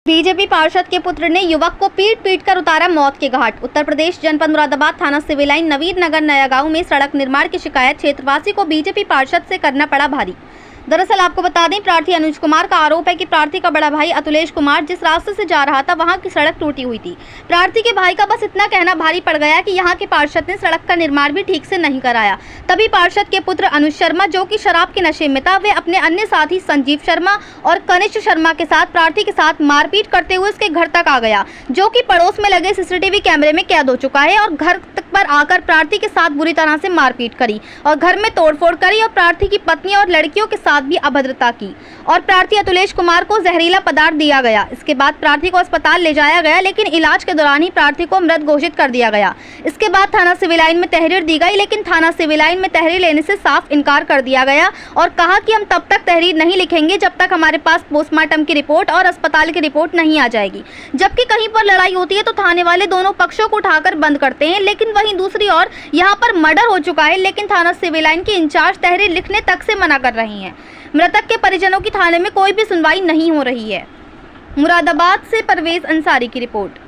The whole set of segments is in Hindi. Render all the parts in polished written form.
बीजेपी पार्षद के पुत्र ने युवक को पीट कर उतारा मौत के घाट। उत्तर प्रदेश जनपद मुरादाबाद थाना सिविल लाइन नवीन नगर नया गांव में सड़क निर्माण की शिकायत क्षेत्रवासी को बीजेपी पार्षद से करना पड़ा भारी। दरअसल आपको बता दें, प्रार्थी अनुज कुमार का आरोप है कि प्रार्थी का बड़ा भाई अतुलेश कुमार जिस रास्ते से जा रहा था वहां की सड़क टूटी हुई थी। प्रार्थी के भाई का बस इतना कहना भारी पड़ गया कि यहां के पार्षद ने सड़क का निर्माण भी ठीक से नहीं कराया। तभी पार्षद के पुत्र अनुज शर्मा, जो कि शराब के नशे में था, वे अपने अन्य साथी संजीव शर्मा और कनिष्ठ शर्मा के साथ प्रार्थी के साथ मारपीट करते हुए उसके घर तक आ गया, जो कि पड़ोस में लगे सीसीटीवी कैमरे में कैद हो चुका है। और घर तक पर आकर प्रार्थी के साथ बुरी तरह से मारपीट करी और घर में तोड़फोड़ करी और प्रार्थी की पत्नी और लड़कियों के साथ भी अभद्रता की और प्रार्थी अतुलेश कुमार को जहरीला पदार्थ दिया गया। इसके बाद प्रार्थी को अस्पताल ले जाया गया, लेकिन इलाज के दौरान ही प्रार्थी को मृत घोषित कर दिया गया। इसके बाद थाना सिविल लाइन में तहरीर दी गई, लेकिन थाना सिविल लाइन में तहरीर लेने से साफ इनकार कर दिया गया और कहा कि हम तब तक तहरीर नहीं लिखेंगे जब तक हमारे पास पोस्टमार्टम की रिपोर्ट और अस्पताल की रिपोर्ट नहीं आ जाएगी। जबकि कहीं पर लड़ाई होती है तो थाने वाले दोनों पक्षों को उठाकर बंद करते हैं, लेकिन वहीं दूसरी ओर यहाँ पर मर्डर हो चुका है, लेकिन थाना सिविल लाइन के इंचार्ज तहरीर लिखने तक से मना कर रही हैं। मृतक के परिजनों की थाने में कोई भी सुनवाई नहीं हो रही है। मुरादाबाद से परवेज अंसारी की रिपोर्ट।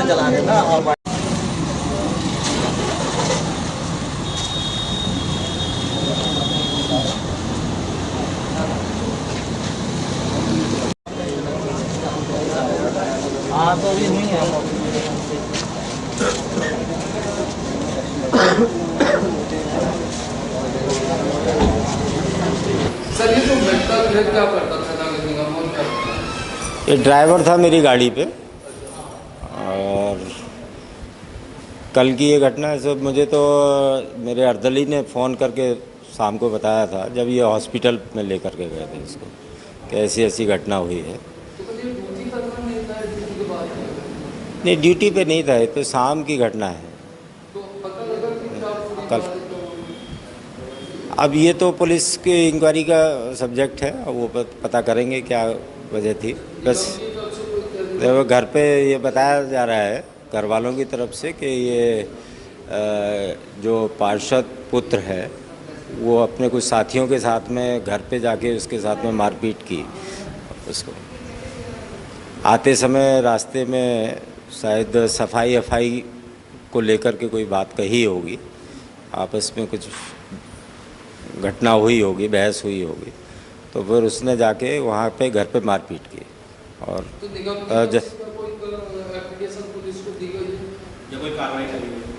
चला रहे ना और हाँ तो अभी नहीं है। सर ये तो मेडिकल क्या करता था? ये ड्राइवर था मेरी गाड़ी पे। और कल की ये घटना है सब मुझे तो मेरे अर्दली ने फ़ोन करके शाम को बताया था, जब ये हॉस्पिटल में लेकर के गए थे इसको, कि ऐसी ऐसी घटना हुई है। नहीं, ड्यूटी पे नहीं था, ये तो शाम की घटना है। कल अब ये तो पुलिस की इंक्वायरी का सब्जेक्ट है, वो पता करेंगे क्या वजह थी। बस घर पे ये बताया जा रहा है घर वालों की तरफ से कि ये जो पार्षद पुत्र है वो अपने कुछ साथियों के साथ में घर पे जाके उसके साथ में मारपीट की। उसको आते समय रास्ते में शायद सफाई को लेकर के कोई बात कही होगी, आपस में कुछ घटना हुई होगी, बहस हुई होगी, तो फिर उसने जाके वहाँ पे घर पे मारपीट की। और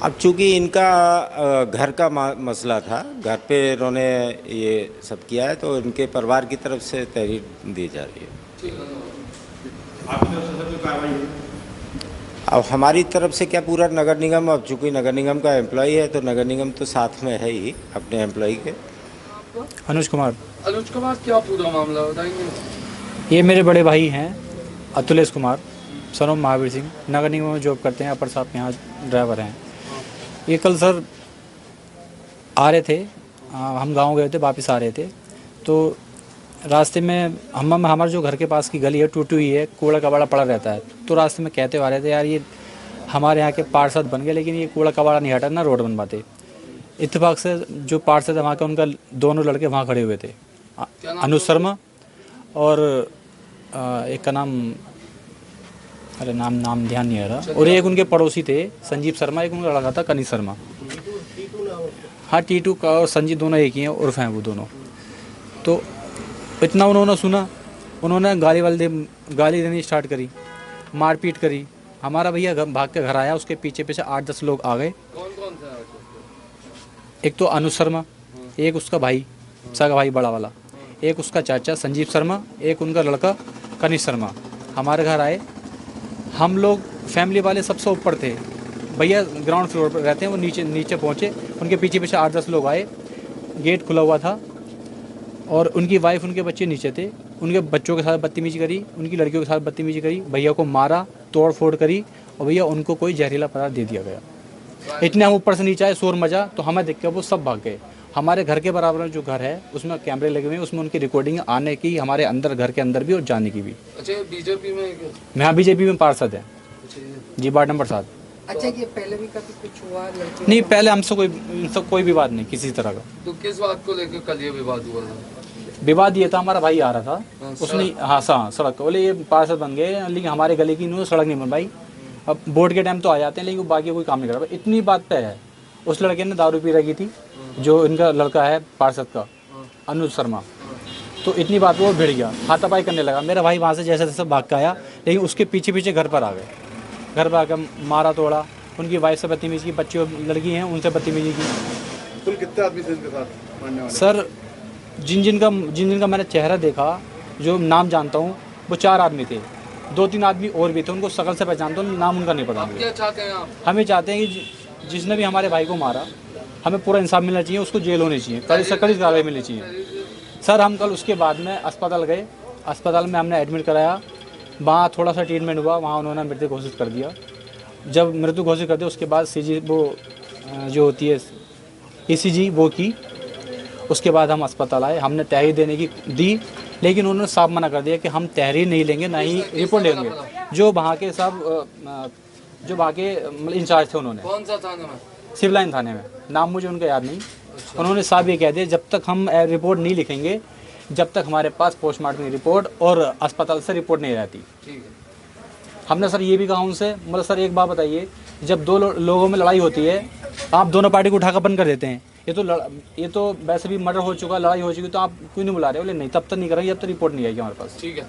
अब चूँकि इनका घर का मसला था, घर पे इन्होंने ये सब किया है, तो इनके परिवार की तरफ से तहरीर दी जा रही है। अब हमारी तरफ से क्या, पूरा नगर निगम, अब चूँकि नगर निगम का एम्प्लॉई है तो नगर निगम तो साथ में है ही अपने एम्प्लॉई के। अनुज कुमार, क्या पूरा मामला बताएंगे? ये मेरे बड़े भाई हैं अतुलेश कुमार, सन ऑफ महावीर सिंह, नगर निगम में जॉब करते हैं, अपर साहब के यहाँ ड्राइवर हैं। ये कल सर आ रहे थे, हम गांव गए थे, वापस आ रहे थे, तो रास्ते में हमारे जो घर के पास की गली है टूटी हुई है, कूड़ा कबाड़ा पड़ा रहता है, तो रास्ते में कहते हुए आ रहे थे, यार ये हमारे यहाँ के पार्षद बन गए, लेकिन ये कूड़ा कबाड़ा नहीं हटा ना रोड बनवाते। इत्तेफाक से जो पार्षद वहाँ के, उनका दोनों लड़के वहाँ खड़े हुए थे, अनुज शर्मा और एक का नाम, अरे नाम ध्यान नहीं आ रहा, और एक उनके पड़ोसी थे संजीव शर्मा, एक उनका लड़का था कनिष्ठ शर्मा। हाँ, टीटू का और संजीव दोनों एक ही हैं, उर्फ हैं वो दोनों। तो इतना उन्होंने सुना, उन्होंने गाली देनी स्टार्ट करी, मारपीट करी। हमारा भैया भाग के घर आया, उसके पीछे 8-10 लोग आ गए। कौन सा? एक तो अनुज शर्मा, एक उसका भाई, सगा भाई बड़ा वाला, एक उसका चाचा संजीव शर्मा, एक उनका लड़का कनिष्ठ शर्मा। हमारे घर आए, हम लोग फैमिली वाले सबसे ऊपर थे, भैया ग्राउंड फ्लोर पर रहते हैं, वो नीचे पहुँचे, उनके पीछे 8-10 लोग आए, गेट खुला हुआ था, और उनकी वाइफ उनके बच्चे नीचे थे, उनके बच्चों के साथ बदतमीजी करी, उनकी लड़कियों के साथ बदतमीजी करी, भैया को मारा, तोड़ फोड़ करी और भैया उनको कोई जहरीला पदार्थ दे दिया गया। इतने हम ऊपर से नीचे आए, शोर मचा, तो हमें देख के वो सब भाग गए। हमारे घर के बराबर में जो घर है उसमें कैमरे लगे हुए हैं, उसमें उनकी रिकॉर्डिंग आने की, हमारे अंदर घर के अंदर भी और जाने की भी। अच्छा बीजेपी में मैं हाँ बीजेपी में पार्षद है जी, वार्ड नंबर 7। अच्छा ये पहले भी कभी कुछ हुआ लड़के? नहीं, पहले हमसे कोई विवाद नहीं किसी तरह का। तो किस बात को लेकर कल ये विवाद हुआ था? विवाद ये था, हमारा भाई आ रहा था, उसने हाँ सड़क बोले ये पार्षद बन गए, लेकिन हमारे गली की इन्होंने सड़क नहीं बनवाई। अब वोट के टाइम तो आ जाते हैं, लेकिन वो बाकी कोई काम नहीं कर रहा। इतनी बात पे है, उस लड़के ने दारू पी रखी थी, जो इनका लड़का है पार्षद का अनुज शर्मा, तो इतनी बात वो भिड़ गया, हाथापाई करने लगा। मेरा भाई वहाँ से जैसे तैसे भाग के आया, लेकिन उसके पीछे पीछे घर पर आ गए। घर पर आकर मारा तोड़ा, उनकी वाइफ से बदतमीजी की, बच्चे लड़की हैं उनसे बदतमीजी की। कुल कितने आदमी थे इनके साथ मारने वाले? सर जिन जिन का मैंने चेहरा देखा, जो नाम जानता हूँ, वो 4 आदमी थे। 2-3 आदमी और भी थे, उनको शकल से पहचानता हूँ, नाम उनका नहीं पता मुझे। क्या चाहते हैं आप? हमें चाहते हैं कि जिसने भी हमारे भाई को मारा, हमें पूरा इंसाफ मिलना चाहिए, उसको जेल होनी चाहिए, कड़ी से कड़ी कार्रवाई मिलनी चाहिए। सर हम कल उसके बाद में अस्पताल गए, अस्पताल में हमने एडमिट कराया, वहाँ थोड़ा सा ट्रीटमेंट हुआ, वहाँ उन्होंने मृत्यु घोषित कर दिया। जब मृत्यु घोषित कर दिया उसके बाद CG वो जो होती है ECG वो की, उसके बाद हम अस्पताल आए, हमने तहरीर देने की दी, लेकिन उन्होंने साफ मना कर दिया कि हम तहरीर नहीं लेंगे, ना ही रिपोर्ट लेंगे। जो वहाँ के जो वहाँ के इंचार्ज थे उन्होंने, कौन सा थाने में? सिविल लाइन थाने में, नाम मुझे उनका याद नहीं। उन्होंने साफ ये कह दिया जब तक हम रिपोर्ट नहीं लिखेंगे, जब तक हमारे पास पोस्टमार्टम की रिपोर्ट और अस्पताल से रिपोर्ट नहीं रहती। ठीक है। हमने सर ये भी कहा उनसे, मतलब सर एक बात बताइए, जब 2 लोगों में लड़ाई होती है, आप दोनों पार्टी को उठाकर बंद कर देते हैं। ये तो वैसे भी मर्डर हो चुका, लड़ाई हो चुकी, तो आप क्यों नहीं बुला रहे? बोले नहीं, तब तक नहीं करेंगे जब तक रिपोर्ट नहीं आएगी हमारे पास। ठीक है।